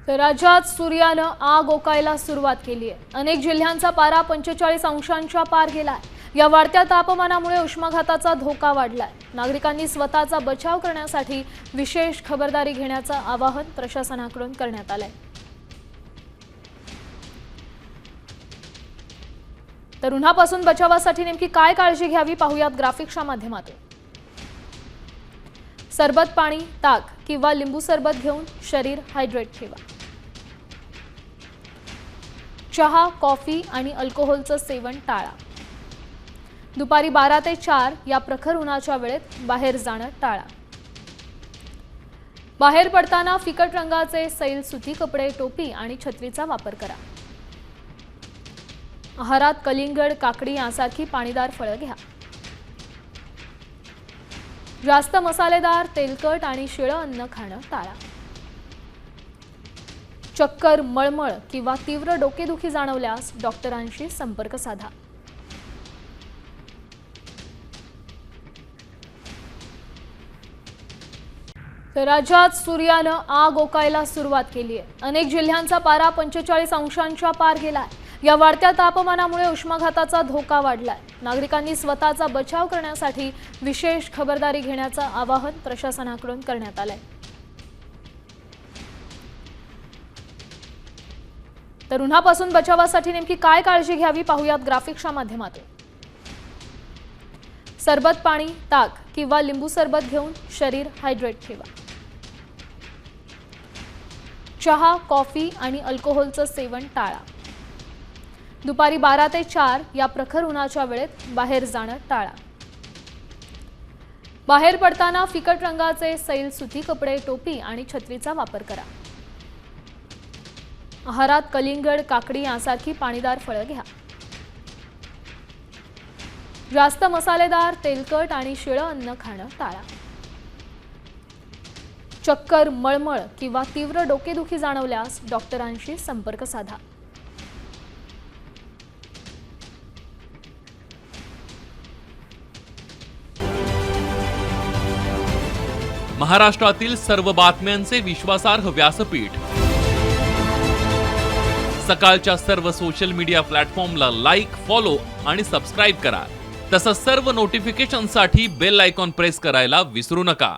तर राज्यात सूर्यानं आग ओकायला सुरुवात केली आहे। अनेक जिल्ह्यांचा पारा 45 अंशांच्या पार गेलाय। या वाढत्या तापमानामुळे उष्माघाताचा धोका वाढलाय। नागरिकांनी स्वतःचा बचाव करण्यासाठी विशेष खबरदारी घेण्याचं आवाहन प्रशासनाकडून करण्यात आलंय। तर उन्हापासून बचावासाठी नेमकी काय काळजी घ्यावी पाहूयात ग्राफिक्सच्या माध्यमातून। सरबत, पाणी, ताक किंवा लिंबू सरबत घेऊन शरीर हायड्रेट ठेवा। चहा, कॉफी आणि अल्कोहोलचं सेवन टाळा। दुपारी 12 ते 4 या प्रखर उन्हाच्या वेळेत बाहेर जाणं टाळा। बाहेर पडताना फिकट रंगाचे सैल सुती कपडे, टोपी आणि छत्रीचा वापर करा। आहारात कलिंगड, काकडी यांसारखी पाणीदार फळं घ्या। जास्त मसालेदार, तेलकट आणि शिळं अन्न खाणं टाळा। चक्कर, मळमळ किंवा तीव्र डोकेदुखी जाणवल्यास डॉक्टरांशी संपर्क साधा। तर राज्यात सूर्यानं आग ओकायला सुरुवात केली आहे। अनेक जिल्ह्यांचा पारा 45 अंशांच्या पार गेलाय। या वाढत्या तापमानामुळे उष्माघाताचा धोका वाढलाय। नागरिकांनी स्वतःचा बचाव करण्यासाठी विशेष खबरदारी घेण्याचं आवाहन प्रशासनाकडून करण्यात आलंय। तर उन्हापासून बचावासाठी नेमकी काय काळजी घ्यावी पाहूयात ग्राफिक्सच्या माध्यमातून। सरबत, पाणी, ताक किंवा लिंबू सरबत घेऊन शरीर हायड्रेट ठेवा। चहा, कॉफी आणि अल्कोहोलचं सेवन टाळा। दुपारी 12 ते 4 या प्रखर उन्हाच्या वेळेत बाहेर जाणं टाळा। बाहेर पडताना फिकट रंगाचे सैल सुती कपडे, टोपी आणि छत्रीचा वापर करा। आहारात कलिंगड, काकडी यांसारखी पाणीदार फळं घ्या। जास्त मसालेदार, तेलकट आणि शिळं अन्न खाणं टाळा। चक्कर, मळमळ किंवा तीव्र डोकेदुखी जाणवल्यास डॉक्टरांशी संपर्क साधा। महाराष्ट्रातील सर्व बातम्यांचे विश्वासार्ह व्यासपीठ सकाळच्या सर्व सोशल मीडिया प्लॅटफॉर्मला लाईक, फॉलो आणि सबस्क्राईब करा। तसंच सर्व नोटिफिकेशनसाठी बेल आयकॉन प्रेस करायला विसरू नका।